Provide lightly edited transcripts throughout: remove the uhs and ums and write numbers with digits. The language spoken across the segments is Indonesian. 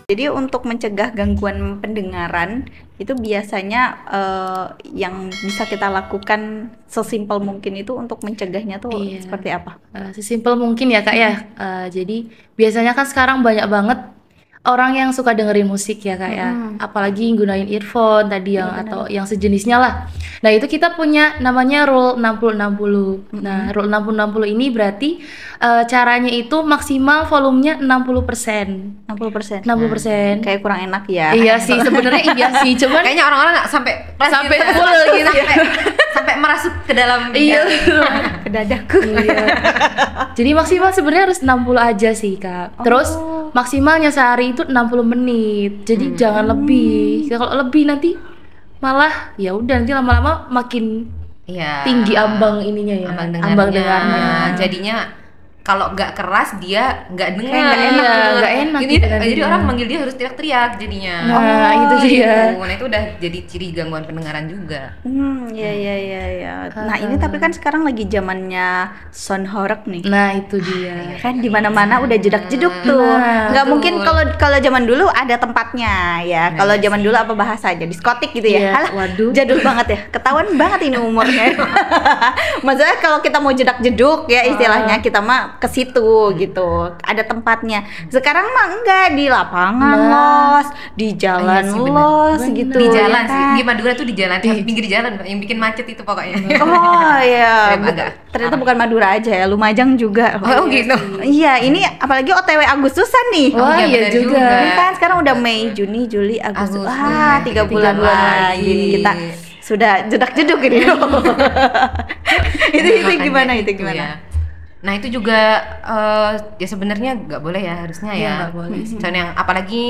Jadi untuk mencegah gangguan pendengaran itu biasanya yang bisa kita lakukan sesimpel mungkin itu untuk mencegahnya tuh Iya, seperti apa? sesimpel mungkin ya Kak ya. Jadi biasanya kan sekarang banyak banget orang yang suka dengerin musik ya Kak ya. Mm-mm. Apalagi gunain earphone tadi Iya yang benar. atau yang sejenisnya lah. Nah, itu kita punya namanya rule 60-60. Nah, rule 60-60 ini berarti caranya itu maksimal volumenya 60%. 60%. 60%. Kayak kurang enak ya. Iya sih, sebenarnya iya sih, cuman Kayaknya orang-orang nggak sampai sampai full gitu. sampai merasuk ke dalam Iya. Ke dadaku. Iya. Jadi maksimal sebenarnya harus 60 aja sih, Kak. Terus maksimalnya sehari itu 60 menit. Jadi jangan lebih. Kalau lebih nanti malah ya udah nanti lama-lama makin Iya. tinggi ambang ininya ya. Ambang dengarnya. Jadinya kalau nggak keras dia nggak dengar. Kayak nggak enak. Iya, nggak enak Jadi, gitu jadi nantinya. orang manggil dia harus teriak-teriak jadinya. Nah, itu dia. Nah itu udah jadi ciri gangguan pendengaran juga. Ya. Nah, ini tapi kan sekarang lagi zamannya sound horeg nih. Nah, itu dia. Kan di mana-mana udah jedak-jeduk tuh. Nah, Nggak betul. mungkin kalau zaman dulu ada tempatnya ya. Kalau zaman dulu apa bahasa aja diskotik gitu ya. Iya, Halah, waduh. jadul banget ya. Ketahuan banget ini umurnya. Maksudnya kalau kita mau jedak-jeduk ya istilahnya kita mah ke situ gitu. Ada tempatnya. Sekarang mah enggak di lapangan los, di jalan Iya sih, bener. los gitu. Di jalan ya sih. kan? Di Madura tuh di jalan, di pinggir jalan yang bikin macet itu pokoknya. Oh iya, Agak ternyata bukan Madura aja ya, Lumajang juga. Oh gitu. Iya, ini apalagi OTW Agustusan nih. Wah, iya, iya benar juga. juga. Ini kan sekarang udah Mei, Juni, Juli, Agustus. Agustus. 3 bulan lagi. Kita sudah jedak-jeduk ini. itu Makanya gimana itu gitu gimana? ya. Nah itu juga ya sebenarnya nggak boleh ya harusnya Iya, ya. nggak boleh sih. Soalnya yang apalagi,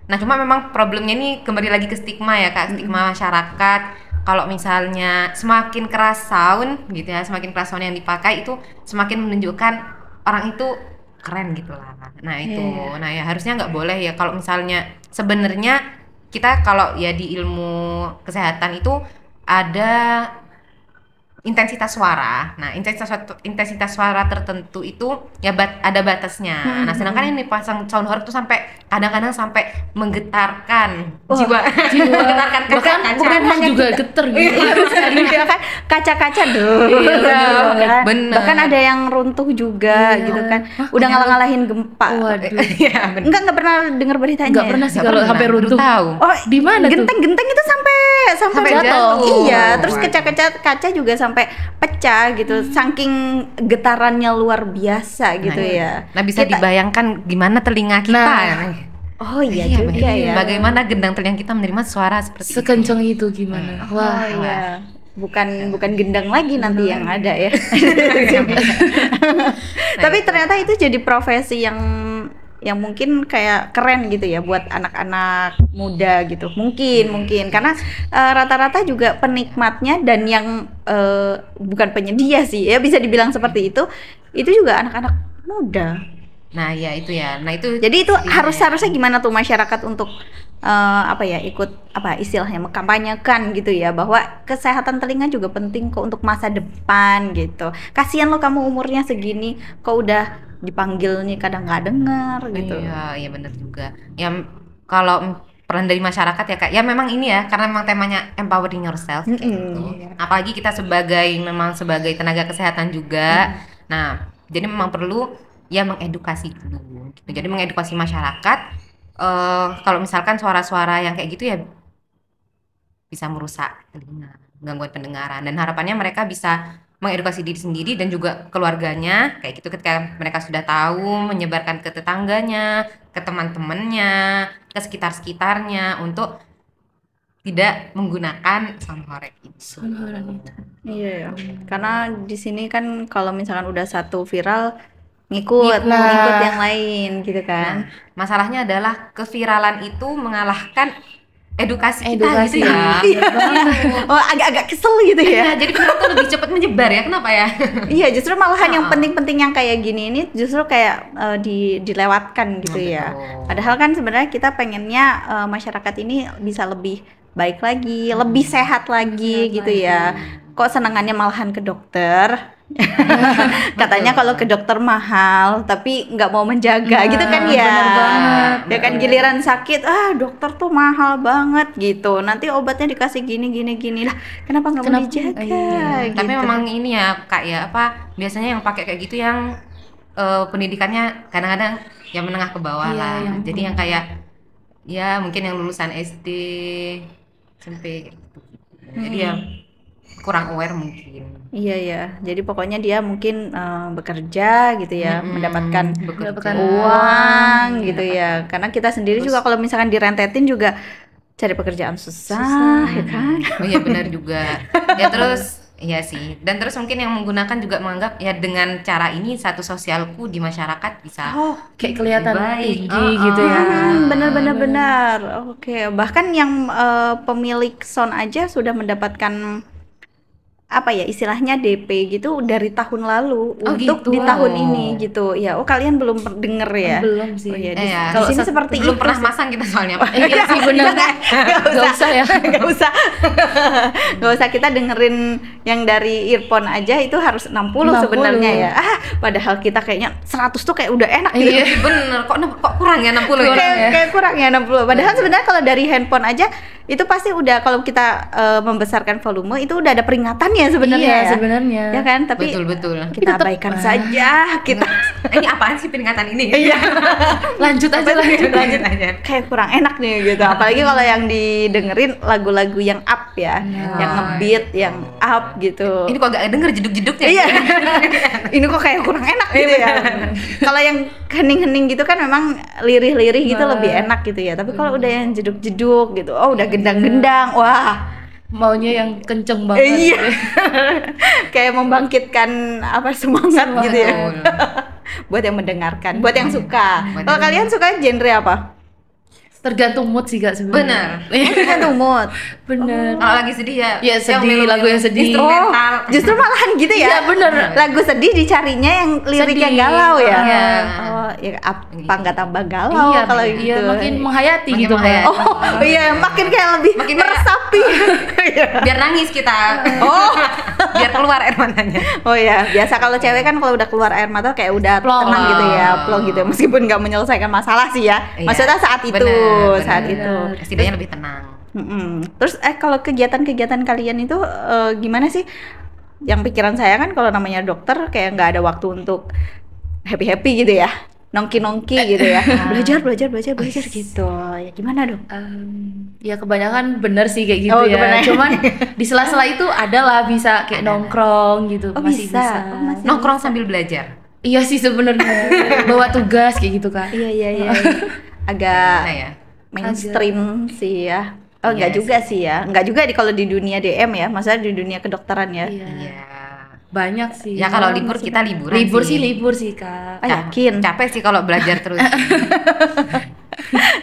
nah cuma memang problemnya ini kembali lagi ke stigma ya Kak, stigma masyarakat. Kalau misalnya semakin keras sound gitu ya, semakin keras sound yang dipakai itu semakin menunjukkan orang itu keren gitu lah. Nah itu, nah ya harusnya nggak boleh ya. Kalau misalnya sebenarnya kita kalau ya di ilmu kesehatan itu ada intensitas suara. Nah, intensitas suara tertentu itu ya ada batasnya. Nah, sedangkan ini pasang sound horeg tuh sampai kadang-kadang sampai menggetarkan jiwa. Menggetarkan Bahkan kaca-kaca. juga geter gitu. Iya kan kaca-kaca deh. bener. Bahkan ada yang runtuh juga gitu kan. Udah ngalah-ngalahin gempa. Waduh. Iya, bener. Enggak pernah dengar beritanya. Nggak pernah sih Nggak kalau pernah, sampai baru runtuh. tahu. Oh, Di mana tuh? genteng-genteng itu sampai jatuh. Iya, terus Waduh. kaca juga sampai pecah gitu. Saking getarannya luar biasa gitu ya. Nah, bisa dibayangkan gimana telinga kita. Nah. Oh iya juga ya. Bagaimana gendang telinga kita menerima suara seperti itu. Sekencang itu gimana? Oh Wah. iya. Bukan gendang lagi nanti yang ada ya. Tapi ternyata itu jadi profesi yang mungkin kayak keren gitu ya buat anak-anak muda gitu. Mungkin karena rata-rata juga penikmatnya dan yang bukan penyedia sih ya bisa dibilang seperti itu juga anak-anak muda. Nah, ya itu ya. Nah, itu Jadi itu pastinya. harusnya gimana tuh masyarakat untuk ikut istilahnya mengkampanyekan gitu ya bahwa kesehatan telinga juga penting kok untuk masa depan gitu. Kasihan lo kamu umurnya segini kok udah dipanggil nih kadang nggak dengar gitu. Iya benar juga. Ya kalau peran dari masyarakat ya Kak, ya memang ini ya karena memang temanya empowering yourself kayak gitu. Apalagi kita sebagai tenaga kesehatan juga. Nah, jadi memang perlu ya mengedukasi dulu. Gitu. Jadi mengedukasi masyarakat. Kalau misalkan suara-suara yang kayak gitu ya bisa merusak telinga, gangguan pendengaran, dan harapannya mereka bisa mengedukasi diri sendiri dan juga keluarganya kayak gitu ketika mereka sudah tahu menyebarkan ke tetangganya, ke teman-temannya, ke sekitar-sekitarnya untuk tidak menggunakan sound horeg itu. Iya ya. Karena di sini kan kalau misalkan udah satu viral ngikut yang lain gitu kan. Masalahnya adalah keviralan itu mengalahkan edukasi kita gitu ya. Oh agak-agak kesel gitu ya. Iya, jadi viral tuh lebih cepat menyebar ya. Kenapa ya? Iya, justru malahan yang penting-penting yang kayak gini ini justru kayak dilewatkan gitu ya. Betul. Padahal kan sebenarnya kita pengennya masyarakat ini bisa lebih baik lagi, lebih sehat lagi gitu ya. Kok senangannya malahan ke dokter, Katanya kalau ke dokter mahal, tapi nggak mau menjaga, Nah, gitu kan ya. bener banget. Ya kan giliran sakit, dokter tuh mahal banget gitu. Nanti obatnya dikasih gini lah. Kenapa nggak mau Kenapa? dijaga? Iya. Gitu. Tapi memang ini ya Kak ya, apa biasanya yang pakai kayak gitu yang pendidikannya kadang-kadang yang menengah ke bawah Iya, lah. yang Jadi yang kayak ya mungkin yang lulusan SD, SMP gitu. Jadi ya kurang aware mungkin. Iya ya. Jadi pokoknya dia mungkin bekerja gitu ya, mendapatkan Mendapatkan uang gitu Iya. ya. Karena kita sendiri juga kalau misalkan direntetin juga cari pekerjaan susah, ya kan? Oh iya benar juga. Ya terus iya sih. Dan terus mungkin yang menggunakan juga menganggap ya dengan cara ini satu sosialku di masyarakat bisa Kayak kelihatan baik. tinggi gitu ya. Benar. Oke, bahkan yang pemilik sound aja sudah mendapatkan apa ya istilahnya DP gitu dari tahun lalu untuk gitu. di tahun ini gitu. Ya, kalian belum denger ya? Belum sih. Oh, ya, Ya, di sini seperti belum itu pernah sih. masang kita soalnya. Iya sih benar. Gak usah ya. Gak usah. Gak usah kita dengerin yang dari earphone aja itu harus 60 sebenarnya ya. Padahal kita kayaknya 100 tuh kayak udah enak gitu. Iya. Bener, kok kurang ya 60 ya? Kayak kurang ya 60. Padahal sebenarnya kalau dari handphone aja itu pasti udah kalau kita membesarkan volume itu udah ada peringatannya sebenarnya Iya, ya. sebenarnya. Ya kan? Tapi Betul. kita abaikan saja. Kita Ini apaan sih peringatan ini? Iya. Lanjut aja lanjut. Lanjut aja. kayak kurang enak nih gitu. Apalagi kalau yang didengerin lagu-lagu yang up ya, yang ngebeat, yang up gitu. Ini kok gak denger jeduk-jeduknya? Iya. Ini kok kayak kurang enak gitu ya. Kalau yang hening-hening gitu kan memang lirih-lirih gitu lebih enak gitu ya. Tapi kalau udah yang jeduk-jeduk gitu, udah gendang-gendang, wah. Maunya yang kenceng banget. Iya. Kayak membangkitkan apa semangat gitu ya. Buat yang mendengarkan, buat yang suka. Kalau kalian suka genre apa? Tergantung mood sih Kak sebenarnya. Tergantung mood. Bener. Kalau lagi sedih ya, Ya, sedih, lagu yang sedih. instrumental. Justru malahan gitu ya. Iya bener. Lagu sedih dicarinya yang liriknya Sedih. galau ya. Iya. Oh, ya apa nggak tambah galau Iya, kalau iya, gitu. makin menghayati Makin gitu menghayati. Kak. Oh, iya makin kayak lebih Makin kayak- meresapi. Iya. Biar nangis kita. Oh. Biar keluar air matanya. Oh ya, biasa kalau cewek kan kalau udah keluar air mata kayak udah Plong. tenang gitu ya, plong gitu. Meskipun nggak menyelesaikan masalah sih ya. Iya. Maksudnya saat itu, Bener, saat bener. itu. Setidaknya lebih tenang. Terus kalau kegiatan-kegiatan kalian itu gimana sih? Yang pikiran saya kan kalau namanya dokter kayak nggak ada waktu untuk happy-happy gitu ya. Nongki-nongki gitu ya. Belajar gitu. Ya gimana dong? Ya kebanyakan bener sih kayak gitu Oh, ya. kebanyakan. Cuman di sela-sela itu ada lah bisa kayak nongkrong gitu. Oh, masih bisa. bisa. Oh, masih. Nongkrong sambil belajar. Iya sih sebenarnya. Bawa tugas kayak gitu Kak. Iya. Agak Nah ya. mainstream sih ya. Oh, Iya enggak juga sih ya. Enggak juga kalau di dunia DM ya, maksudnya di dunia kedokteran ya. Iya. Iya. Banyak sih. Ya kalau libur kita liburan libur sih Kak. Oh, yakin. Capek sih kalau belajar terus.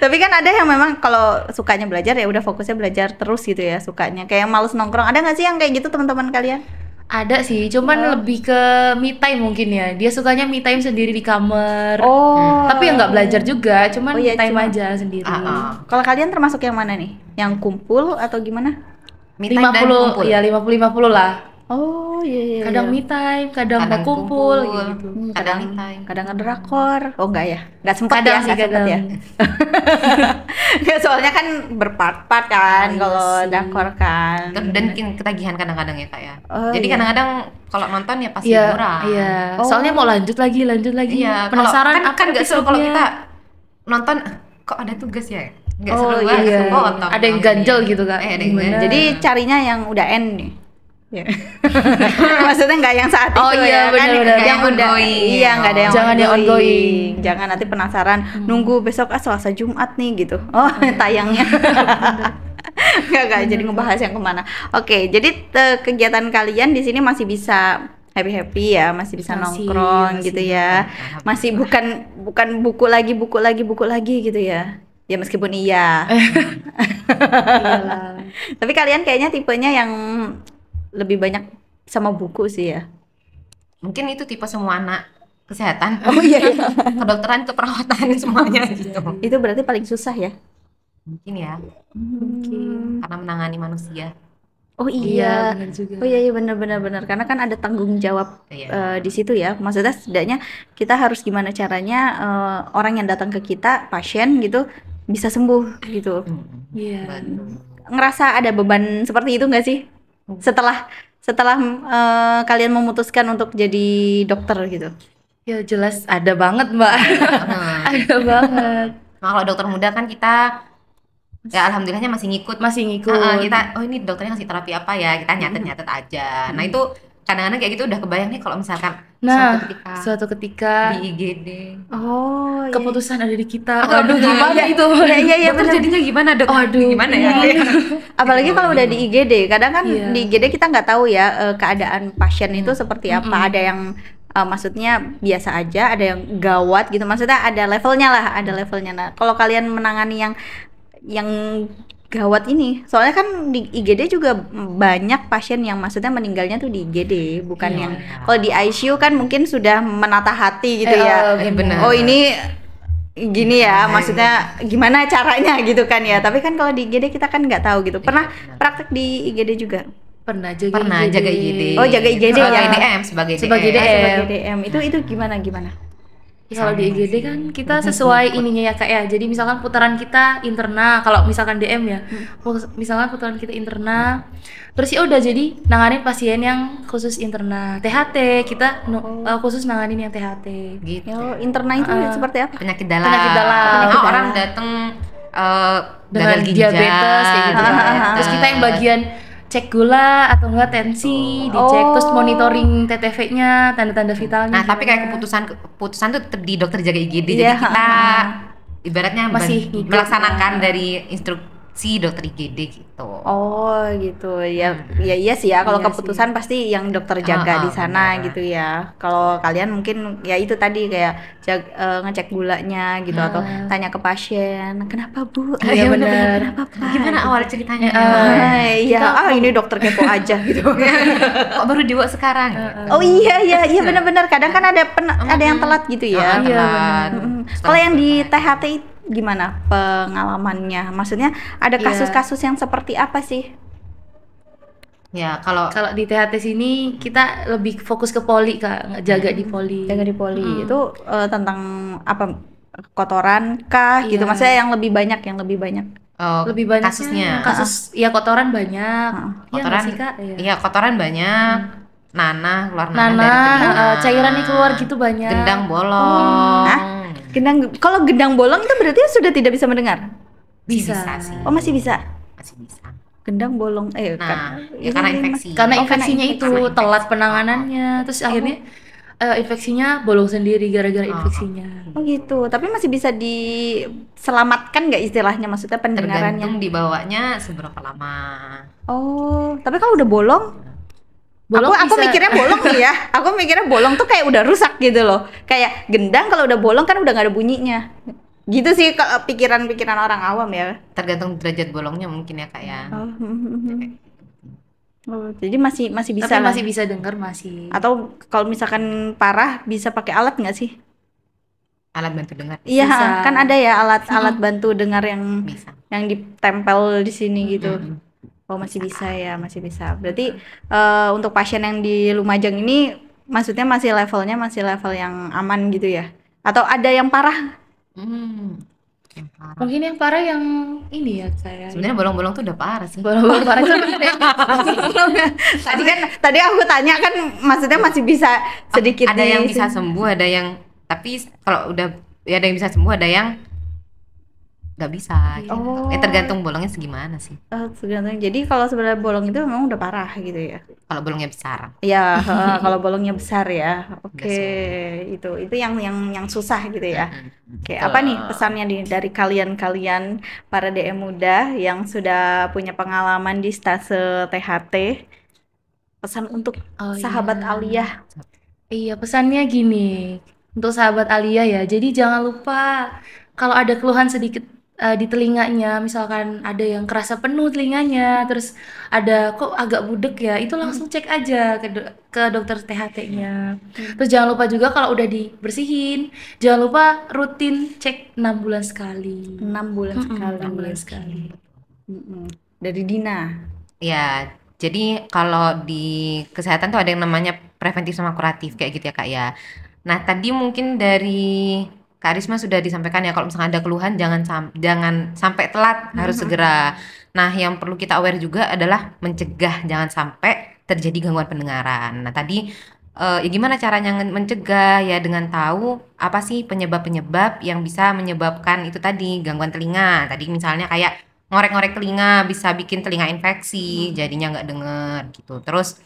Tapi kan ada yang memang kalau sukanya belajar ya udah fokusnya belajar terus gitu ya, sukanya. Kayak yang males nongkrong. Ada nggak sih yang kayak gitu teman-teman kalian? Ada sih, cuman lebih ke me time mungkin ya. Dia sukanya me time sendiri di kamar. Oh. Tapi ya nggak belajar juga, cuman Oh, iya, me time cuma- aja sendiri. Kalau kalian termasuk yang mana nih? Yang kumpul atau gimana? Me time dan 50, kumpul. ya 50-50 lah. Oh iya. Kadang me time, kadang mau kumpul gitu. Kadang me time. Kadang ngedrakor. Oh enggak ya? Enggak sempat Kadang ya, sih, enggak sempat kadang. ya. Ya soalnya kan berpart-part kan Iya kalau sih. drakor kan. Dan bikin ketagihan kadang-kadang ya kak ya. Oh, Jadi iya. kadang-kadang kalau nonton ya pas Iya, liburan. iya. Oh. Soalnya mau lanjut lagi. Iya. Penasaran Kalau- kan nggak seru kalau episodenya. kita nonton kok ada tugas ya. Nggak Oh, seru iya. banget. Iya. Potong Ada yang nontonnya. ganjel gitu, Kak. Ada yang Gimana? ganjel. Jadi carinya yang udah end nih. Ya. Maksudnya nggak yang saat Oh, itu iya, ya kan benar-benar. yang Yang udah ongoing. iya nggak ada yang Jangan yang ongoing. Jangan nanti penasaran nunggu besok Selasa Jumat nih gitu. Oh tayangnya. Nggak jadi ngebahas yang kemana. Oke jadi kegiatan kalian di sini masih bisa happy ya, masih bisa Masih, nongkrong masih. gitu ya. Masih bukan buku lagi gitu ya. Ya meskipun iya. Iyalah. Tapi kalian kayaknya tipenya yang lebih banyak sama buku sih ya. Mungkin itu tipe semua anak kesehatan. Oh iya. Kedokteran, keperawatan semuanya gitu. Itu berarti paling susah ya. Mungkin ya. Mungkin. Karena menangani manusia. Oh Iya, iya. benar juga. Oh iya benar benar karena kan ada tanggung jawab Iya. di situ ya. Maksudnya setidaknya kita harus gimana caranya orang yang datang ke kita, pasien gitu bisa sembuh gitu. Iya. Betul. Ngerasa ada beban seperti itu nggak sih? Setelah setelah kalian memutuskan untuk jadi dokter gitu. Ya jelas ada banget, Mbak. Nah, Ada banget. kalau dokter muda kan kita ya alhamdulillahnya masih ngikut. Masih ngikut. Kita ini dokternya ngasih terapi apa ya, kita nyatet aja. Nah itu kadang-kadang kayak gitu udah kebayang nih kalau misalkan Nah, suatu ketika suatu ketika di IGD Oh, iya. keputusan ada di kita. Aduh, Waduh, gimana itu? Iya dokter benar. jadinya gimana dok? Aduh, Gimana ya? Apalagi kalau udah di IGD, kadang kan Iya. di IGD kita nggak tahu ya keadaan pasien itu seperti apa. Ada yang maksudnya biasa aja, ada yang gawat gitu. Maksudnya ada levelnya lah, ada levelnya. Nah, kalau kalian menangani yang gawat ini, soalnya kan di IGD juga banyak pasien yang maksudnya meninggalnya tuh di IGD, bukan Iya. yang kalau di ICU kan mungkin sudah menata hati gitu ya. benar. Oh ini gini ya, maksudnya gimana caranya gitu kan ya. Tapi kan kalau di IGD kita kan nggak tahu gitu. Pernah benar. praktek di IGD juga? Pernah jaga Pernah IGD. jaga IGD. Oh, jaga IGD sebagai ya. DM, sebagai Sebagai DM. DM. Sebagai DM itu gimana? Ya, kalau di IGD kan kita sesuai ininya ya Kak ya. Jadi misalkan putaran kita interna, kalau misalkan DM ya. Misalkan putaran kita interna. Terus ya udah jadi nanganin pasien yang khusus interna. THT kita khusus nanganin yang THT. Gitu. Oh, interna itu seperti apa? Penyakit dalam. Penyakit dalam. Nah, Penyakit orang dalam. datang Dengan gagal ginjal, diabetes kayak gitu kan. diabetes. Terus kita yang bagian cek gula atau enggak tensi, dicek terus monitoring TTV-nya, tanda-tanda vitalnya. Nah, tapi kayak gimana. keputusan tuh tetap di dokter jaga IGD. Iya, Jadi kita ibaratnya Masih ngikut, melaksanakan ya. dari instruksi dokter IGD gitu. Oh gitu ya, ya iya sih ya. Kalau Iya keputusan pasti yang dokter jaga di sana benar. gitu ya. Kalau kalian mungkin ya itu tadi kayak ngecek gulanya gitu atau tanya ke pasien, kenapa bu? Iya benar. Kenapa pak? Gimana awal ceritanya? Iya, ini dokter kepo aja gitu. Kok baru dibawa sekarang? Oh iya benar-benar. Kadang kan ada yang telat gitu ya. Telat. Mm-mm. Kalau yang di THT gimana pengalamannya? Maksudnya ada Iya. kasus-kasus yang seperti apa sih? Ya, kalau Kalau di THT sini kita lebih fokus ke poli Kak, jaga di poli. Jaga di poli itu tentang apa? Kotoran kah gitu? Iya. Maksudnya yang lebih banyak, Lebih banyak kasusnya. kasus ya kotoran banyak. Iya nggak Kotoran, sih Kak? Iya. iya kotoran banyak, nanah keluar nanah, Nanah, dari telinga, cairannya keluar gitu banyak. gendang bolong, Hah? Kalau gendang bolong itu berarti sudah tidak bisa mendengar. Bisa. sih, Oh masih bisa. masih bisa. Gendang bolong, Nah, ini ya karena mas- infeksi. Karena Oh, infeksinya karena itu infeksi. telat penanganannya, terus akhirnya infeksinya bolong sendiri gara-gara infeksinya. Oh gitu. Tapi masih bisa diselamatkan nggak istilahnya? Maksudnya pendengarannya? Tergantung dibawanya seberapa lama. Oh, tapi kalau udah bolong, Bolong aku bisa- mikirnya bolong nih ya. Aku mikirnya bolong tuh kayak udah rusak gitu loh. Kayak gendang kalau udah bolong kan udah nggak ada bunyinya. Gitu sih kalau pikiran-pikiran orang awam ya. Tergantung derajat bolongnya mungkin ya kak ya. Oh, jadi masih bisa Tapi lah. masih bisa dengar masih. Atau kalau misalkan parah bisa pakai alat nggak sih? Alat bantu dengar Iya, Bisa. kan ada ya alat bantu dengar yang bisa. ditempel di sini gitu. Oh masih bisa ya, masih bisa. Berarti untuk pasien yang di Lumajang ini maksudnya masih level yang aman gitu ya? Atau ada yang parah? Yang parah. Mungkin yang parah yang ini ya saya. Sebenarnya bolong-bolong tuh udah parah sih. Bolong-bolong parah itu Tadi aku tanya kan maksudnya masih bisa sedikit Ada yang bisa sembuh, ada yang tapi kalau udah ya ada yang bisa sembuh, ada yang nggak bisa. Gitu. Oh. Tergantung bolongnya segimana sih. Tergantung. Jadi kalau sebenarnya bolong itu memang udah parah gitu ya? Kalau bolongnya besar. Ya, kalau bolongnya besar ya. Oke, Udah itu yang susah gitu ya. Oke, apa nih pesannya dari kalian para DM muda yang sudah punya pengalaman di stase THT? Pesan untuk sahabat Aliyah. Iya, pesannya gini. Untuk sahabat Aliyah ya. Jadi jangan lupa kalau ada keluhan sedikit di telinganya, misalkan ada yang kerasa penuh telinganya, terus ada kok agak budek ya, itu langsung cek aja ke dokter THT-nya. Terus jangan lupa juga kalau udah dibersihin, jangan lupa rutin cek 6 bulan sekali. 6 bulan sekali. 6 bulan sekali. Dari Dina. Ya Jadi kalau di kesehatan tuh ada yang namanya preventif sama kuratif kayak gitu ya Kak ya. Nah tadi mungkin dari Kak Risma sudah disampaikan ya, kalau misalnya ada keluhan jangan sampai telat, harus segera. Nah yang perlu kita aware juga adalah mencegah jangan sampai terjadi gangguan pendengaran. Nah tadi ya gimana caranya mencegah ya, dengan tahu apa sih penyebab-penyebab yang bisa menyebabkan itu tadi gangguan telinga. Tadi misalnya kayak ngorek-ngorek telinga bisa bikin telinga infeksi, jadinya nggak denger gitu. Terus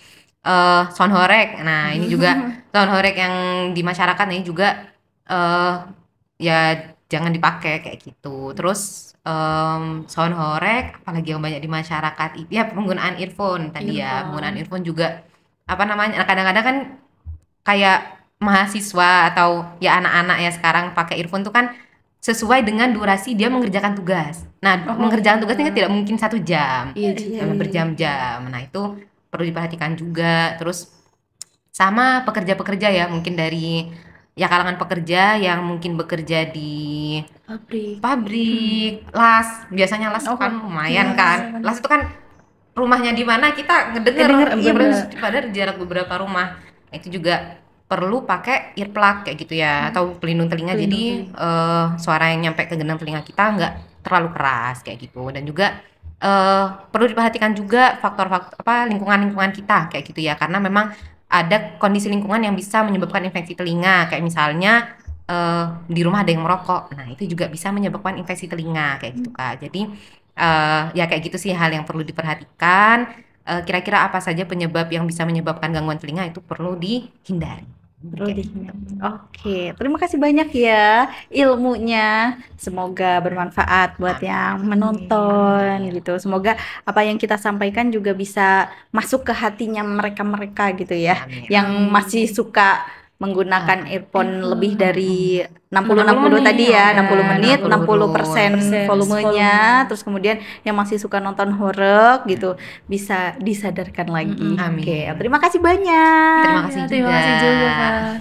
sound horeg. Nah, ini juga sound horeg yang di masyarakat ini juga ya jangan dipakai kayak gitu. Terus sound horeg apalagi yang banyak di masyarakat ya penggunaan earphone tadi ya. Penggunaan earphone juga apa namanya? Kadang-kadang kan kayak mahasiswa atau ya anak-anak ya sekarang pakai earphone tuh kan sesuai dengan durasi dia mengerjakan tugas. Nah, mengerjakan tugasnya kan tidak mungkin 1 jam, berjam-jam. Nah, itu perlu diperhatikan juga. Terus sama pekerja-pekerja ya, mungkin dari ya kalangan pekerja yang mungkin bekerja di pabrik, las. Biasanya las kan lumayan kan. Las itu kan rumahnya di mana kita ngedenger, padahal jarak beberapa rumah. Nah, itu juga perlu pakai earplug kayak gitu ya, atau pelindung telinga, jadi suara yang nyampe ke gendang telinga kita nggak terlalu keras kayak gitu. Dan juga perlu diperhatikan juga faktor-faktor apa lingkungan kita kayak gitu ya, karena memang ada kondisi lingkungan yang bisa menyebabkan infeksi telinga, kayak misalnya di rumah ada yang merokok. Nah itu juga bisa menyebabkan infeksi telinga kayak gitu Kak. Jadi ya kayak gitu sih hal yang perlu diperhatikan. Kira-kira apa saja penyebab yang bisa menyebabkan gangguan telinga, itu perlu dihindari. Oke, terima kasih banyak ya ilmunya. Semoga bermanfaat buat yang menonton gitu. Semoga apa yang kita sampaikan juga bisa masuk ke hatinya mereka-mereka gitu ya, yang masih suka menggunakan earphone lebih dari 60 tadi ya, 60 menit, 60% volumenya. Terus kemudian yang masih suka nonton horor gitu bisa disadarkan lagi. Amin. Oke, terima kasih banyak. Terima kasih juga. Kak.